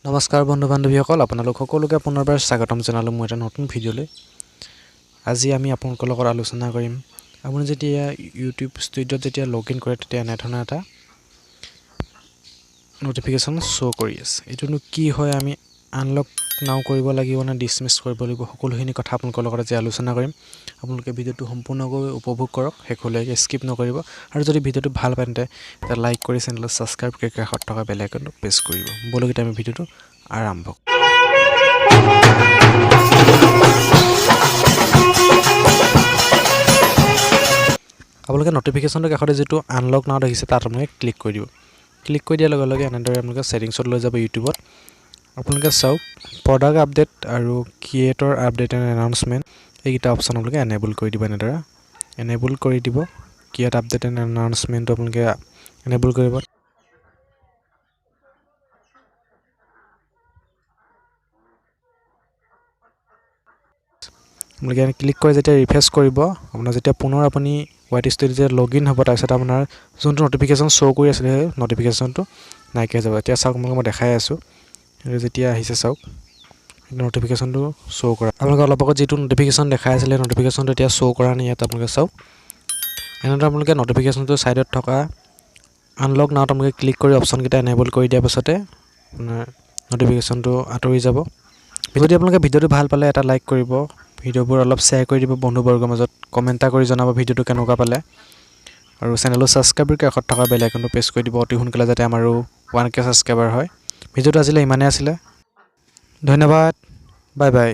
নমস্কাৰ বন্ধু বান্ধৱীসকল, আপোনালোক সকলোকে পুনৰবাৰ স্বাগতম জনালোঁ মই এটা নতুন ভিডিঅ'লৈ। আজি আমি আপোনালোকৰ লগত আলোচনা কৰিম আপুনি যেতিয়া ইউটিউব ষ্টুডিঅ'ত যেতিয়া লগইন কৰে তেতিয়া এনেধৰণৰ এটা নটিফিকেশ্যন শ্ব' কৰি আছে। এইটোনো কি হয়, আমি আনলক নাও কৰিব লাগিব নে ডিছমিছ কৰিব লাগিব, সকলোখিনি কথা আপোনালোকৰ লগত আজি আলোচনা কৰিম। আপোনালোকে ভিডিঅ'টো সম্পূৰ্ণকৈ উপভোগ কৰক, শেষলৈকে স্কিপ নকৰিব। আৰু যদি ভিডিঅ'টো ভাল পায় তেন্তে এটা লাইক কৰি চেনেলটো ছাবস্ক্ৰাইব কৰি কাষত থকা বেল আইকনটো প্ৰেছ কৰিব। ব'লক এতিয়া আমি ভিডিঅ'টো আৰম্ভ কৰোঁ। আপোনালোকে নটিফিকেশ্যনটোৰ কাষতে যিটো আনলক নাও দেখিছে তাত আপোনালোকে ক্লিক কৰি দিব। ক্লিক কৰি দিয়াৰ লগে লগে এনেদৰে আপোনালোকে ছেটিংছত লৈ যাব ইউটিউবত। আপোনালোকে চাওক, প্ৰডাক্ট আপডেট আৰু ক্ৰিয়েটৰ আপডেট এণ্ড এনাউন্সমেণ্ট এইকেইটা অপশ্যন আপোনালোকে এনেবল কৰি দিব। এনেদৰে এনেবল কৰি দিব। ক্ৰিয়েট আপডেট এণ্ড এনাউন্সমেণ্টটো আপোনালোকে এনেবল কৰিব। আপোনালোকে ক্লিক কৰি যেতিয়া ৰিফ্ৰেছ কৰিব, আপোনাৰ যেতিয়া পুনৰ আপুনি ৱাইটি ষ্টুডিঅ'ত যেতিয়া লগইন হ'ব, তাৰপিছত আপোনাৰ যোনটো নটিফিকেশ্যন শ্ব' কৰি আছিলে সেই নটিফিকেশ্যনটো নাইকিয়া হৈ যাব। এতিয়া চাওক, আপোনালোকে মই দেখাই আছোঁ, এইটো যেতিয়া আহিছে চাওক, নটিফিকেশ্যনটো শ্ব' কৰা। আপোনালোকে অলপ আগত যিটো নটিফিকেশ্যন দেখাই আছিলে নটিফিকেশ্যনটো এতিয়া শ্ব' কৰা নাই। ইয়াত আপোনালোকে চাওক, এনেদৰে আপোনালোকে নটিফিকেশ্যনটো ছাইডত থকা আনলক নাওত আপোনালোকে ক্লিক কৰি অপশ্যনকেইটা এনেবল কৰি দিয়াৰ পাছতে আপোনাৰ নটিফিকেশ্যনটো আঁতৰি যাব। যদি আপোনালোকে ভিডিঅ'টো ভাল পালে এটা লাইক কৰিব, ভিডিঅ'বোৰ অলপ শ্বেয়াৰ কৰি দিব বন্ধুবৰ্গৰ মাজত, কমেণ্ট এটা কৰি জনাব ভিডিঅ'টো কেনেকুৱা পালে, আৰু চেনেলটো ছাবস্ক্ৰাইব কৰি কাষত থকা বেল আইকনটো প্ৰেছ কৰি দিব অতি সোনকালে, যাতে আমাৰো 1K ছাবস্ক্ৰাইবাৰ হয়। ভিডিঅ'টো আজিলৈ ইমানেই আছিলে। ধন্যবাদ, বাই বাই।